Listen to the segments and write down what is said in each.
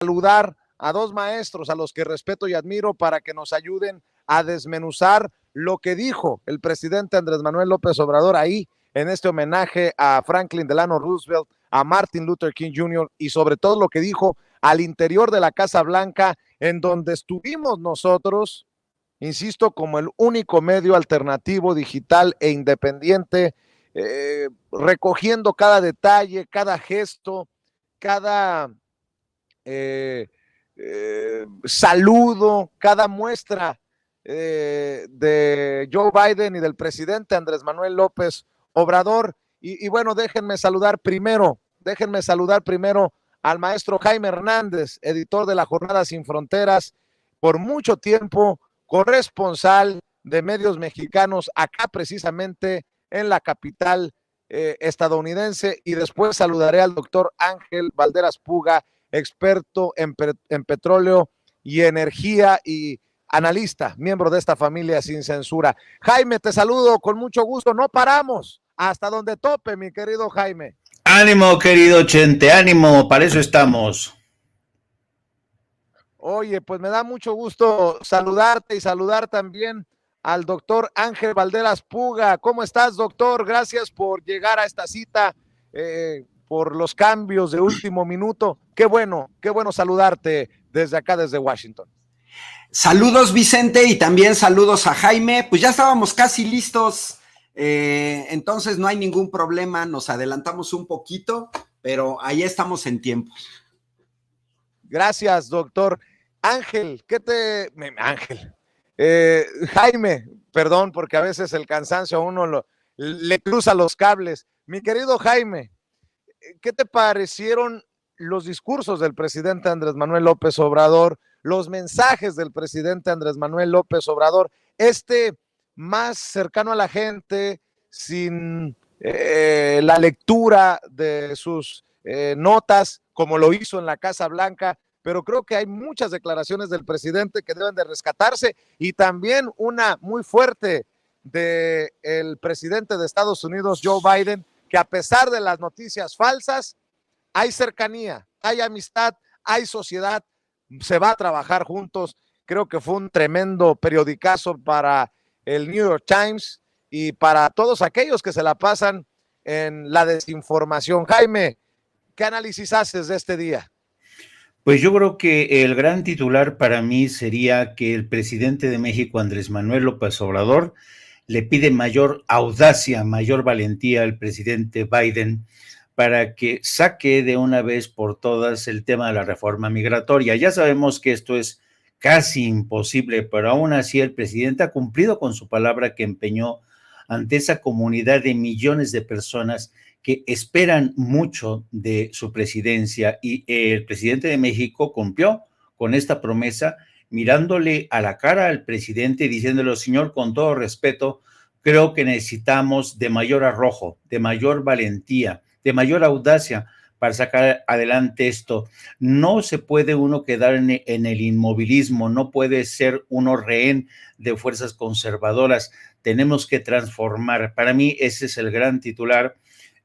saludar a dos maestros a los que respeto y admiro para que nos ayuden a desmenuzar lo que dijo el presidente Andrés Manuel López Obrador ahí en este homenaje a Franklin Delano Roosevelt, a Martin Luther King Jr. y sobre todo lo que dijo al interior de la Casa Blanca, en donde estuvimos nosotros, insisto, como el único medio alternativo, digital e independiente, recogiendo cada detalle, cada gesto, cada saludo, cada muestra de Joe Biden y del presidente Andrés Manuel López Obrador. Y bueno, déjenme saludar primero al maestro Jaime Hernández, editor de la Jornada Sin Fronteras, por mucho tiempo corresponsal de medios mexicanos acá precisamente en la capital estadounidense, y después saludaré al doctor Ángel Valderas Puga, experto en petróleo y energía y analista, miembro de esta familia sin censura. Jaime, te saludo con mucho gusto, no paramos hasta donde tope, mi querido Jaime. Ánimo, querido Chente, ánimo, para eso estamos. Oye, pues me da mucho gusto saludarte y saludar también al doctor Ángel Valderas Puga. ¿Cómo estás, doctor? Gracias por llegar a esta cita, por los cambios de último minuto. Qué bueno saludarte desde acá, desde Washington. Saludos, Vicente, y también saludos a Jaime. Pues ya estábamos casi listos, entonces no hay ningún problema, nos adelantamos un poquito, pero ahí estamos en tiempo. Gracias, doctor. Ángel, Jaime, perdón, porque a veces el cansancio a uno le cruza los cables. Mi querido Jaime, ¿qué te parecieron los discursos del presidente Andrés Manuel López Obrador, los mensajes del presidente Andrés Manuel López Obrador, más cercano a la gente, sin la lectura de sus notas, como lo hizo en la Casa Blanca? Pero creo que hay muchas declaraciones del presidente que deben de rescatarse, y también una muy fuerte del presidente de Estados Unidos, Joe Biden, que a pesar de las noticias falsas, hay cercanía, hay amistad, hay sociedad, se va a trabajar juntos. Creo que fue un tremendo periodicazo para el New York Times y para todos aquellos que se la pasan en la desinformación. Jaime, ¿qué análisis haces de este día? Pues yo creo que el gran titular para mí sería que el presidente de México, Andrés Manuel López Obrador, le pide mayor audacia, mayor valentía al presidente Biden para que saque de una vez por todas el tema de la reforma migratoria. Ya sabemos que esto es casi imposible, pero aún así el presidente ha cumplido con su palabra que empeñó ante esa comunidad de millones de personas que esperan mucho de su presidencia, y el presidente de México cumplió con esta promesa, mirándole a la cara al presidente y diciéndole: señor, con todo respeto, creo que necesitamos de mayor arrojo, de mayor valentía, de mayor audacia para sacar adelante esto. No se puede uno quedar en el inmovilismo, no puede ser uno rehén de fuerzas conservadoras, tenemos que transformar. Para mí ese es el gran titular.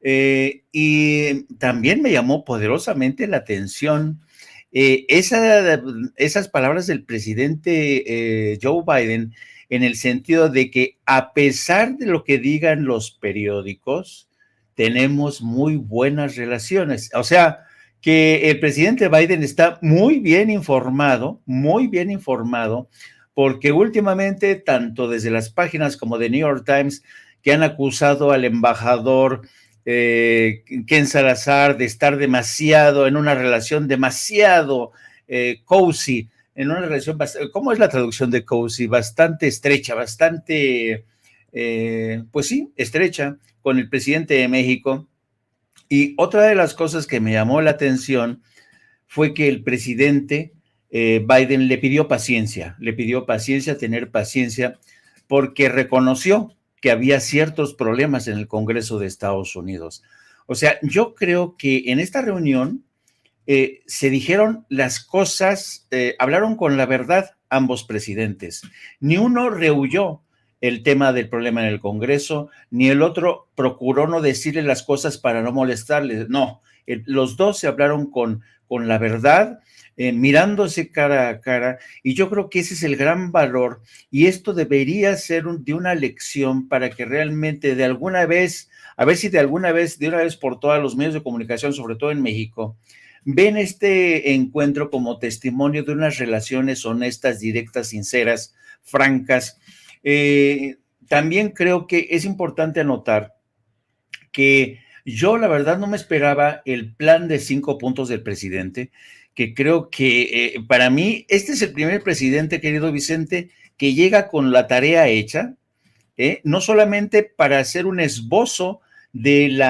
Y también me llamó poderosamente la atención esas palabras del presidente Joe Biden, en el sentido de que a pesar de lo que digan los periódicos, tenemos muy buenas relaciones. O sea, que el presidente Biden está muy bien informado, porque últimamente, tanto desde las páginas como de New York Times, que han acusado al embajador Ken Salazar de estar demasiado en una relación demasiado cozy, en una relación, ¿cómo es la traducción de cozy? Bastante estrecha, bastante, pues sí, estrecha, con el presidente de México. Y otra de las cosas que me llamó la atención fue que el presidente Biden le pidió paciencia, tener paciencia, porque reconoció que había ciertos problemas en el Congreso de Estados Unidos. O sea, yo creo que en esta reunión se dijeron las cosas, hablaron con la verdad ambos presidentes. Ni uno rehuyó el tema del problema en el Congreso, ni el otro procuró no decirle las cosas para no molestarle. No, los dos se hablaron con con la verdad, mirándose cara a cara, y yo creo que ese es el gran valor, y esto debería ser de una lección para que realmente de alguna vez, a ver si de alguna vez, de una vez por todas, los medios de comunicación, sobre todo en México, ven este encuentro como testimonio de unas relaciones honestas, directas, sinceras, francas. También creo que es importante anotar que yo la verdad no me esperaba el plan de 5 puntos del presidente, que creo que para mí este es el primer presidente, querido Vicente, que llega con la tarea hecha, no solamente para hacer un esbozo del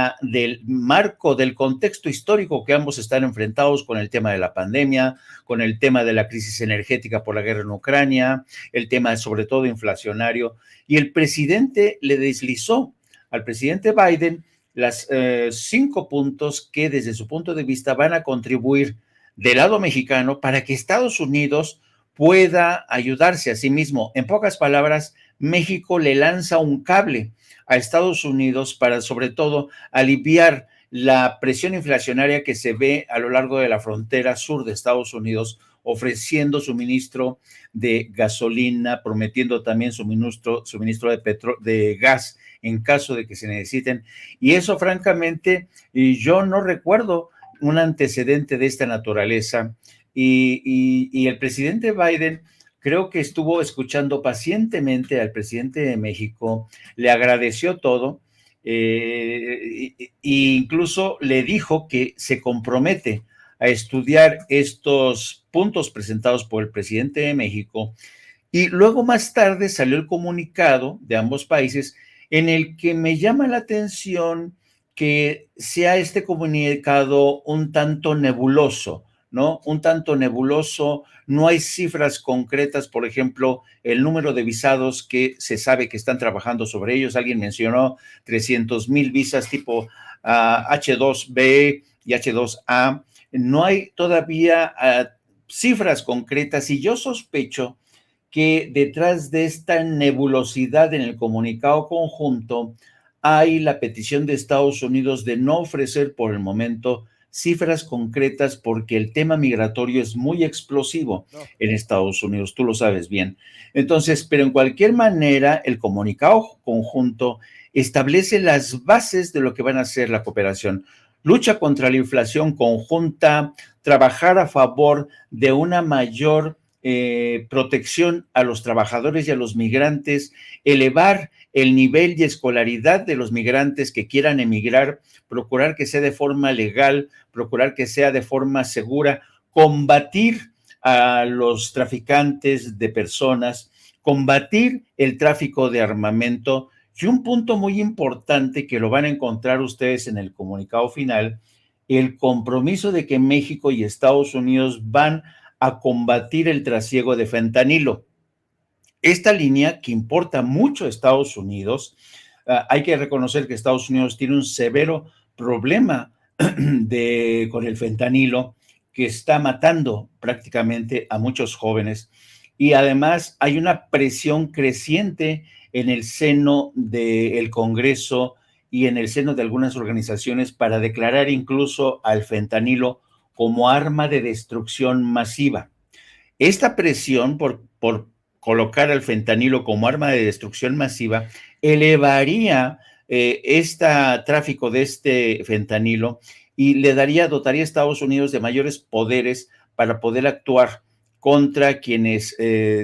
marco, del contexto histórico que ambos están enfrentados con el tema de la pandemia, con el tema de la crisis energética por la guerra en Ucrania, el tema sobre todo inflacionario, y el presidente le deslizó al presidente Biden las 5 puntos que desde su punto de vista van a contribuir del lado mexicano para que Estados Unidos pueda ayudarse a sí mismo. En pocas palabras, México le lanza un cable a Estados Unidos para, sobre todo, aliviar la presión inflacionaria que se ve a lo largo de la frontera sur de Estados Unidos, ofreciendo suministro de gasolina, prometiendo también suministro de gas en caso de que se necesiten. Y eso, francamente, yo no recuerdo un antecedente de esta naturaleza. Y el presidente Biden creo que estuvo escuchando pacientemente al presidente de México, le agradeció todo, e incluso le dijo que se compromete a estudiar estos puntos presentados por el presidente de México, y luego más tarde salió el comunicado de ambos países en el que me llama la atención que sea este comunicado un tanto nebuloso, ¿no? Un tanto nebuloso, no hay cifras concretas, por ejemplo, el número de visados que se sabe que están trabajando sobre ellos. Alguien mencionó 300,000 visas tipo H2B y H2A. No hay todavía cifras concretas y yo sospecho que detrás de esta nebulosidad en el comunicado conjunto hay la petición de Estados Unidos de no ofrecer por el momento cifras concretas porque el tema migratorio es muy explosivo en Estados Unidos, tú lo sabes bien. Entonces, pero en cualquier manera, el comunicado conjunto establece las bases de lo que van a ser la cooperación. Lucha contra la inflación conjunta, trabajar a favor de una mayor protección a los trabajadores y a los migrantes, elevar el nivel y escolaridad de los migrantes que quieran emigrar, procurar que sea de forma legal, procurar que sea de forma segura, combatir a los traficantes de personas, combatir el tráfico de armamento, y un punto muy importante que lo van a encontrar ustedes en el comunicado final, el compromiso de que México y Estados Unidos van a combatir el trasiego de fentanilo. Esta línea que importa mucho a Estados Unidos, hay que reconocer que Estados Unidos tiene un severo problema con el fentanilo que está matando prácticamente a muchos jóvenes, y además hay una presión creciente en el seno del Congreso y en el seno de algunas organizaciones para declarar incluso al fentanilo como arma de destrucción masiva. Esta presión por colocar al fentanilo como arma de destrucción masiva elevaría este tráfico de este fentanilo y dotaría a Estados Unidos de mayores poderes para poder actuar contra quienes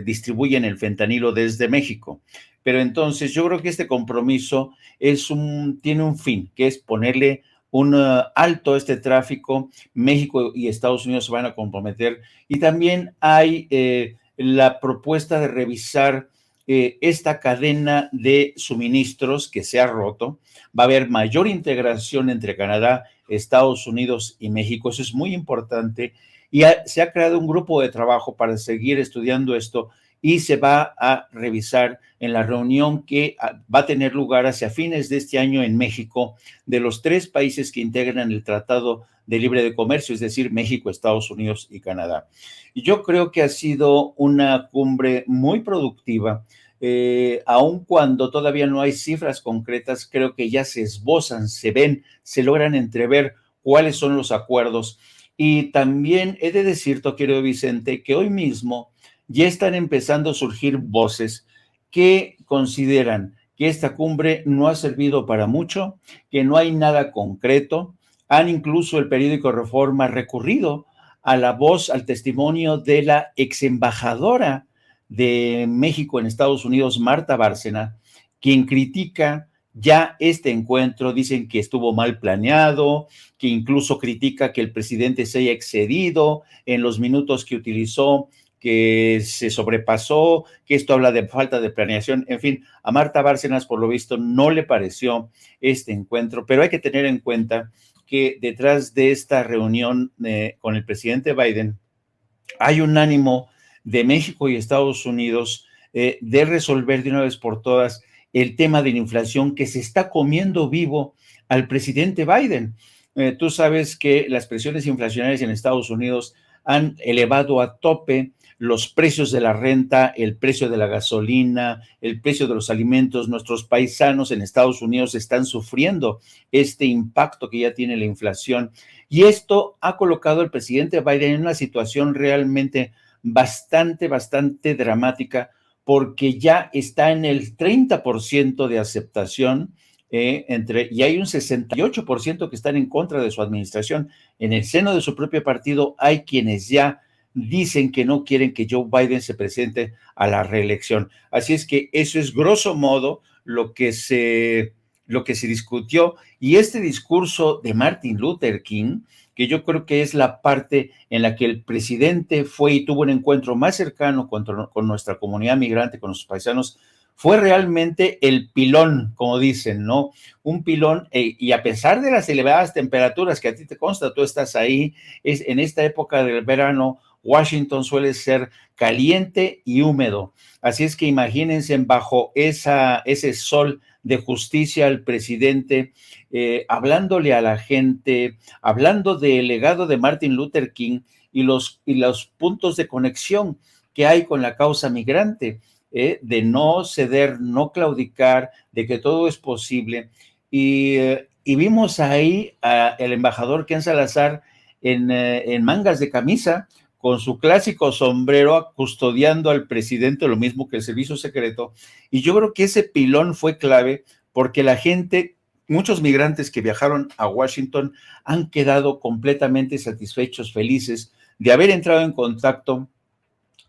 distribuyen el fentanilo desde México. Pero entonces yo creo que este compromiso tiene un fin, que es ponerle un alto a este tráfico. México y Estados Unidos se van a comprometer, y también hay la propuesta de revisar esta cadena de suministros que se ha roto. Va a haber mayor integración entre Canadá, Estados Unidos y México. Eso es muy importante, y se ha creado un grupo de trabajo para seguir estudiando esto, y se va a revisar en la reunión que va a tener lugar hacia fines de este año en México, de los 3 países que integran el Tratado de Libre de Comercio, es decir, México, Estados Unidos y Canadá. Y yo creo que ha sido una cumbre muy productiva, aun cuando todavía no hay cifras concretas. Creo que ya se esbozan, se ven, se logran entrever cuáles son los acuerdos. Y también he de decirte, querido Vicente, que hoy mismo ya están empezando a surgir voces que consideran que esta cumbre no ha servido para mucho, que no hay nada concreto. Han incluso el periódico Reforma recurrido a la voz, al testimonio de la ex embajadora de México en Estados Unidos, Marta Bárcena, quien critica ya este encuentro, dicen que estuvo mal planeado, que incluso critica que el presidente se haya excedido en los minutos que utilizó, que se sobrepasó, que esto habla de falta de planeación. En fin, a Marta Bárcenas, por lo visto, no le pareció este encuentro, pero hay que tener en cuenta que detrás de esta reunión con el presidente Biden hay un ánimo de México y Estados Unidos de resolver de una vez por todas el tema de la inflación que se está comiendo vivo al presidente Biden. Tú sabes que las presiones inflacionarias en Estados Unidos han elevado a tope los precios de la renta, el precio de la gasolina, el precio de los alimentos. Nuestros paisanos en Estados Unidos están sufriendo este impacto que ya tiene la inflación. Y esto ha colocado al presidente Biden en una situación realmente bastante dramática, porque ya está en el 30% de aceptación, y hay un 68% que están en contra de su administración. En el seno de su propio partido hay quienes ya dicen que no quieren que Joe Biden se presente a la reelección. Así es que eso es grosso modo lo que se discutió. Y este discurso de Martin Luther King, que yo creo que es la parte en la que el presidente fue y tuvo un encuentro más cercano con nuestra comunidad migrante, con nuestros paisanos, fue realmente el pilón, como dicen, ¿no? Un pilón, y a pesar de las elevadas temperaturas que a ti te consta, tú estás ahí, en esta época del verano, Washington suele ser caliente y húmedo. Así es que imagínense bajo ese sol de justicia al presidente, hablándole a la gente, hablando del legado de Martin Luther King y los puntos de conexión que hay con la causa migrante, de no ceder, no claudicar, de que todo es posible. Y vimos ahí al embajador Ken Salazar en mangas de camisa, con su clásico sombrero, custodiando al presidente, lo mismo que el servicio secreto. Y yo creo que ese pilón fue clave, porque la gente, muchos migrantes que viajaron a Washington han quedado completamente satisfechos, felices de haber entrado en contacto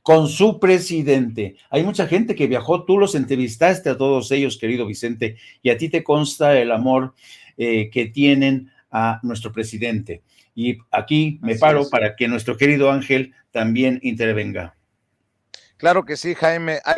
con su presidente. Hay mucha gente que viajó, tú los entrevistaste a todos ellos, querido Vicente, y a ti te consta el amor que tienen a nuestro presidente. Y aquí me paro para que nuestro querido Ángel también intervenga. Claro que sí, Jaime. Hay